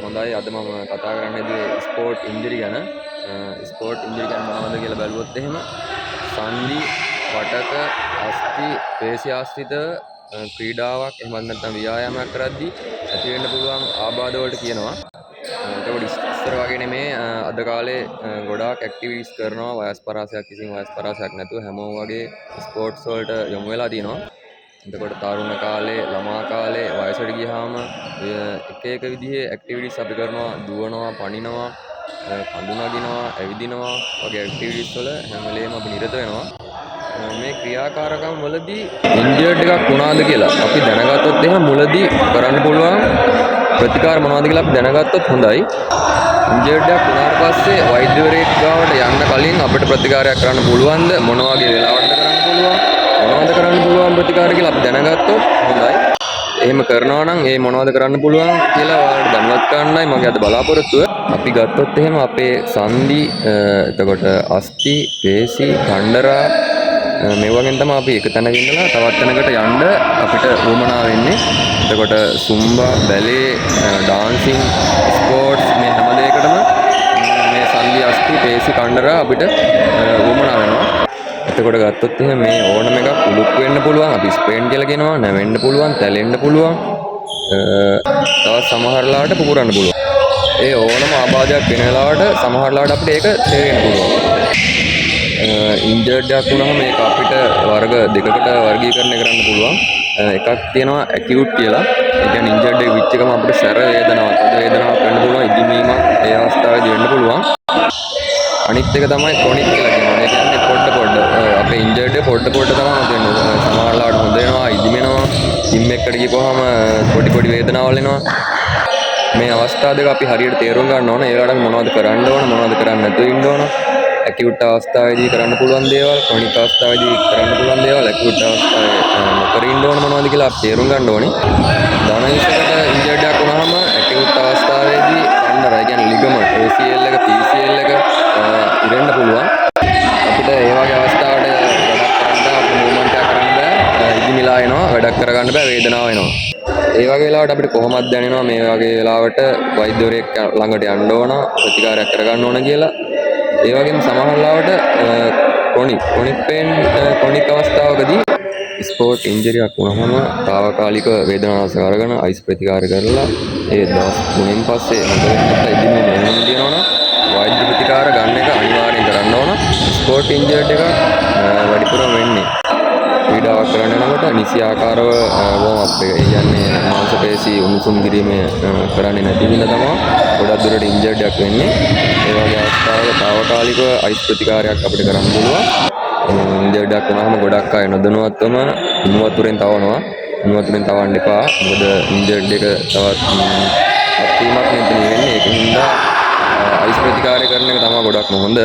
හොඳයි අද මම කතා කරන්නේදී ස්පෝර්ට් ඉන්ජරි ගැන. ස්පෝර්ට් ඉන්ජරි ගැන මොනවද කියලා බැලුවොත් එහෙම සන්ධි, වටක, අස්ථි, පේශි ආශ්‍රිත ක්‍රීඩාවක් එහෙම නැත්නම් ව්‍යායාමයක් කරද්දී ඇති වෙන්න පුළුවන් ආබාධ වලට කියනවා. ඒකෝට ඉස්සර වගේ නෙමේ අද කාලේ ගොඩාක් ඇක්ටිවිටීස් කරනවා වයස් පරාසයක් කිසිම වයස් පරාසයක් නැතුව හැමෝම වගේ ස්පෝර්ට්ස් වලට යොමු වෙලා තියෙනවා. එතකොට තරුණ කාලේ ළමා කාලේ වයසට ගියාම එක එක විදිහේ ඇක්ටිවිටීස් අපි කරනවා දුවනවා පනිනවා කඳු නගිනවා ඇවිදිනවා වගේ ඇක්ටිවිටීස් වල හැම වෙලේම අපි නිරත වෙනවා මේ ක්‍රියාකාරකම් වලදී ඉන්ජර්ඩ් එකක් වුණාද කියලා අපි දැනගත්තොත් එහෙනම් මුලදී කරන්න පුළුවන් ප්‍රතිකාර මොනවද කියලා අපි දැනගත්තොත් හොඳයි ඉන්ජර්ඩ් එකක් වුණාට පස්සේ වෛද්‍යවරයෙක් ගාවට යන්න කලින් අපිට ප්‍රතිකාරයක් කරන්න පුළුවන්ද මොන වගේ වෙලාවකට කරන්න පුළුවන් මොනවද කරන්න පුළුවන් ප්‍රතිකාර කියලා අපි දැනගත්තොත් හොඳයි. එහෙම කරනවා නම් ඒ මොනවද කරන්න පුළුවන් කියලා ඔයාලට දැනුවත් කරන්නයි මගේ අද බලාපොරොත්තුව. අපි ගත්තොත් එහෙම අපේ සන්ධි එතකොට අස්ථි, පේශි, කණ්ඩරා මේවාගෙන් තමයි අපි එක තැනක ඉඳලා තවත් තැනකට යන්න අපිට උවමනා වෙන්නේ. එතකොට සුම්බා, බැලේ, ඩාන්සින්, ස්පෝර්ට්ස් මේ හැම දෙයකටම මේ සන්ධි, අස්ථි, පේශි, කණ්ඩරා අපිට උවමනා වෙනවා. එතකොට ගත්තොත් එහෙනම් මේ ඕනම එකක් උලුක් වෙන්න පුළුවන් අපි ස්ප්‍රේන් කියලා කියනවා නැවෙන්න පුළුවන් තැලෙන්න පුළුවන් තවත් සමහරලාට පුපුරන්න පුළුවන් ඒ ඕනම ආබාධයක් වෙන වෙලාවට සමහරලාට අපිට ඒක තේරෙන්න පුළුවන් ඉන්ජර්ඩ් එකක් වුණාම මේක අපිට වර්ග දෙකකට වර්ගීකරණය කරන්න පුළුවන් එකක් තියෙනවා ඇකියුට් කියලා ඒ කියන්නේ ඉන්ජර්ඩ් එක විච් එකම අපිට සැර වේදනාවක් අද වේදනාවක් වෙන්න පුළුවන් ඉදිමීමක් ඒ අවස්ථාවේදී වෙන්න පුළුවන් අනිත් එක තමයි ක්‍රොනික් කියලා කියනවා. ඒ කියන්නේ පොඩ අපේ ඉන්ජර්ඩ් එක පොඩ තමයි හොදෙන්නේ. සමහරවිට හොඳ වෙනවා, ඉදිමෙනවා. ජිම් එකකට ගිහපුවාම පොඩි වේදනාවල් එනවා. මේ අවස්ථා දෙක අපි හරියට තේරුම් ගන්න ඕන. ඒකට මොනවද කරන්න ඕන, මොනවද කරන්න නැතුව ඉන්න ඕන. ඇකියුට් අවස්ථාවේදී කරන්න පුළුවන් දේවල්, ක්‍රොනික් අවස්ථාවේදී කරන්න පුළුවන් දේවල්, ඇකියුට් අවස්ථාවේ නොකර ඉන්න ඕන මොනවද කියලා අපි තේරුම් ගන්න ඕනේ. ධනහිසකට ඉන්ජර්ඩ් එකක් වුණාම ඇකියුට් අවස්ථාවේදී කණ්ඩරා, ඒ කියන්නේ ලිගමන්ට්, ACL එක, PCL එක ඉරෙන්න පුළුවන්. අපිට ඒ වගේ අවස්ථාවට වැඩක් කරන්න අපේ මූවමන්ට් එක කරන්න බෑ. ඉදිමිලා එනවා, වැඩක් කරගන්න බෑ, වේදනාව එනවා. ඒ වගේ වෙලාවට අපිට කොහොමද දැනෙනවා මේ වගේ වෙලාවට වෛද්‍යවරයෙක් ළඟට යන්න ඕන, ප්‍රතිකාරයක් කරගන්න ඕන කියලා. ඒ වගේම සමහර වෙලාවට ක්‍රොනික් අවස්ථාවකදී ස්පෝර්ට් ඉන්ජරි එකක් වුණාම తాවකාලික වේදනානාශක අරගෙන අයිස් ප්‍රතිකාර කරලා ඒ දවස් 3න් පස්සේ හොඳ වෙනකොට ඉදිමිම වෙනම දිනවනම් වෛද්‍ය ප්‍රතිකාර ගන්න එක අනිවාර්යෙන් කරන්න ඕන. ස්පෝර්ට් ඉන්ජර්ඩ් එකක් වැඩිපුරම වෙන්නේ ක්‍රීඩාවක් කරන්න යනකොට නිසි ආකාරව වෝම් අප් එක. ඒ කියන්නේ මාංශ පේශි උණුසුම් කිරීම කරන්නේ නැති වෙන තමයි ගොඩක් දුරට ඉන්ජර්ඩ් එකක් වෙන්නේ. ඒ වගේ අවස්ථාවල తాවකාලිකව අයිස් ප්‍රතිකාරයක් අපිට කරන්න පුළුවන්. ඉන්ජර්ඩ් එකක් වුණාම ගොඩක් අය නොදැනුවත්වම උණු වතුරෙන් තවනවා. උණු වතුරෙන් තවන්න එපා. මොකද ඉන්ජර්ඩ් එක තවත් අත්වීමක් නෙමෙයි වෙන්නේ. ඒකින්ද අයිස් ප්‍රතිකාරය කරන එක තමයි ගොඩක්ම හොඳ.